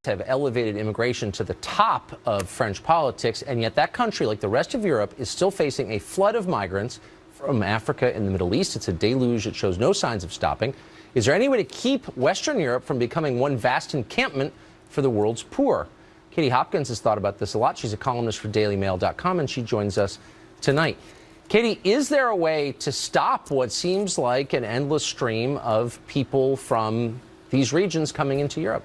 have elevated immigration to the top of French politics, and yet that country, like the rest of Europe, is still facing a flood of migrants from Africa and the Middle East. It's a deluge. It shows no signs of stopping. Is there any way to keep Western Europe from becoming one vast encampment for the world's poor? Katie Hopkins has thought about this a lot. She's a columnist for DailyMail.com, and she joins us tonight. Katie, is there a way to stop what seems like an endless stream of people from these regions coming into Europe?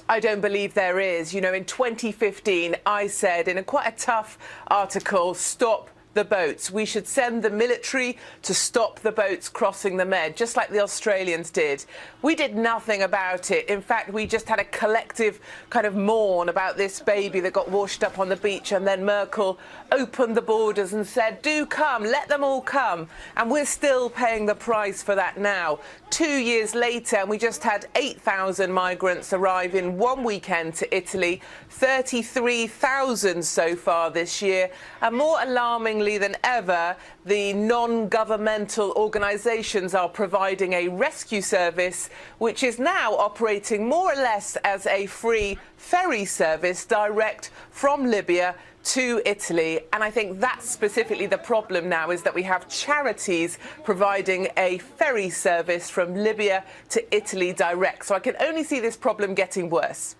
I don't believe there is. You know, in 2015, I said in quite a tough article, stop the boats. We should send the military to stop the boats crossing the Med, just like the Australians did. We did nothing about it. In fact, we just had a collective kind of mourn about this baby that got washed up on the beach, and then Merkel opened the borders and said, do come, let them all come. And we're still paying the price for that now. 2 years later, and we just had 8,000 migrants arrive in one weekend to Italy, 33,000 so far this year, and more alarmingly than ever, the non-governmental organisations are providing a rescue service which is now operating more or less as a free ferry service direct from Libya to Italy. And I think that's specifically the problem now, is that we have charities providing a ferry service from Libya to Italy direct. So I can only see this problem getting worse.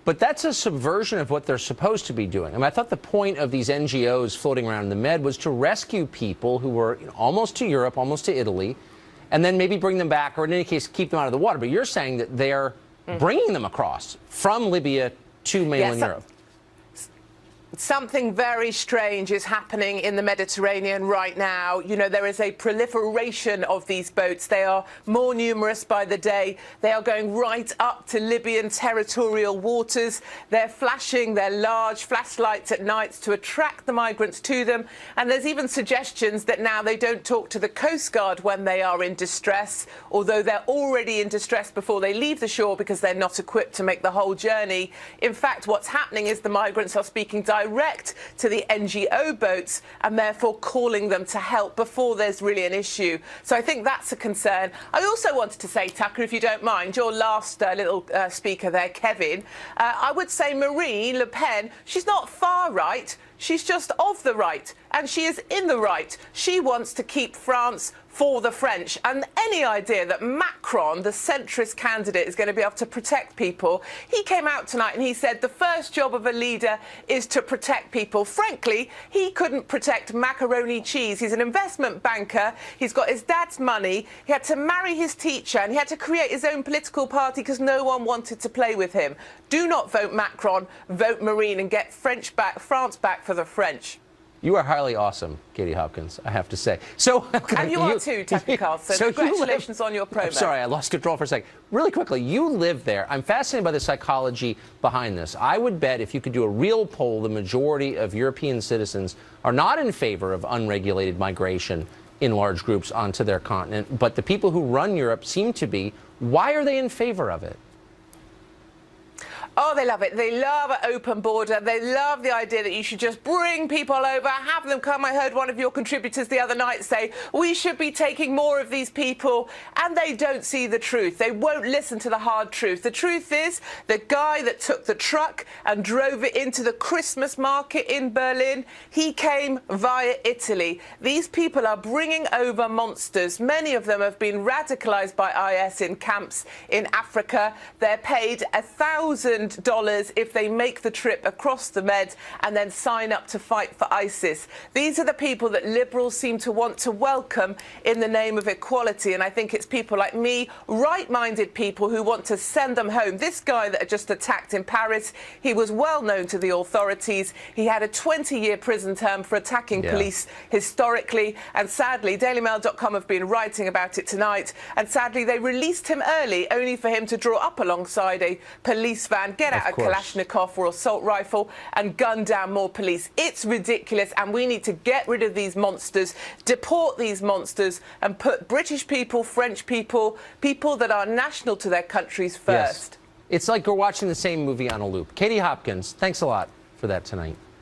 But that's a subversion of what they're supposed to be doing. I mean, I thought the point of these NGOs floating around in the Med was to rescue people who were almost to Europe, almost to Italy, and then maybe bring them back, or in any case, keep them out of the water. But you're saying that they're bringing them across from Libya to mainland Europe. Something very strange is happening in the Mediterranean right now. You know, there is a proliferation of these boats. They are more numerous by the day. They are going right up to Libyan territorial waters. They're flashing their large flashlights at night to attract the migrants to them. And there's even suggestions that now they don't talk to the Coast Guard when they are in distress, although they're already in distress before they leave the shore because they're not equipped to make the whole journey. In fact, what's happening is the migrants are speaking direct to the NGO boats and therefore calling them to help before there's really an issue. So I think that's a concern. I also wanted to say, Tucker, if you don't mind, your last little speaker there, Kevin, I would say Marine Le Pen, she's not far right. She's just of the right, and she is in the right. She wants to keep France for the French. And any idea that Macron, the centrist candidate, is going to be able to protect people, he came out tonight and he said the first job of a leader is to protect people. Frankly, he couldn't protect macaroni cheese. He's an investment banker. He's got his dad's money. He had to marry his teacher, and he had to create his own political party because no one wanted to play with him. Do not vote Macron, vote Marine, and get France back for the French. You are highly awesome, Katie Hopkins, I have to say. So, and you are too, Tucker Carlson. So congratulations on your promo. I'm sorry, I lost control for a second. Really quickly, you live there. I'm fascinated by the psychology behind this. I would bet if you could do a real poll, the majority of European citizens are not in favor of unregulated migration in large groups onto their continent, but the people who run Europe seem to be. Why are they in favor of it? Oh, they love it. They love an open border. They love the idea that you should just bring people over, have them come. I heard one of your contributors the other night say, we should be taking more of these people. And they don't see the truth. They won't listen to the hard truth. The truth is, the guy that took the truck and drove it into the Christmas market in Berlin, he came via Italy. These people are bringing over monsters. Many of them have been radicalized by IS in camps in Africa. They're paid $1,000 if they make the trip across the Med and then sign up to fight for ISIS. These are the people that liberals seem to want to welcome in the name of equality, and I think it's people like me, right-minded people, who want to send them home. This guy that had just attacked in Paris, he was well known to the authorities. He had a 20-year prison term for attacking police historically, and sadly, DailyMail.com have been writing about it tonight, and sadly they released him early, only for him to draw up alongside a police van, get out a Kalashnikov or assault rifle and gun down more police. It's ridiculous, and we need to get rid of these monsters, deport these monsters, and put British people, French people, people that are national to their countries first. Yes. It's like we're watching the same movie on a loop. Katie Hopkins, thanks a lot for that tonight.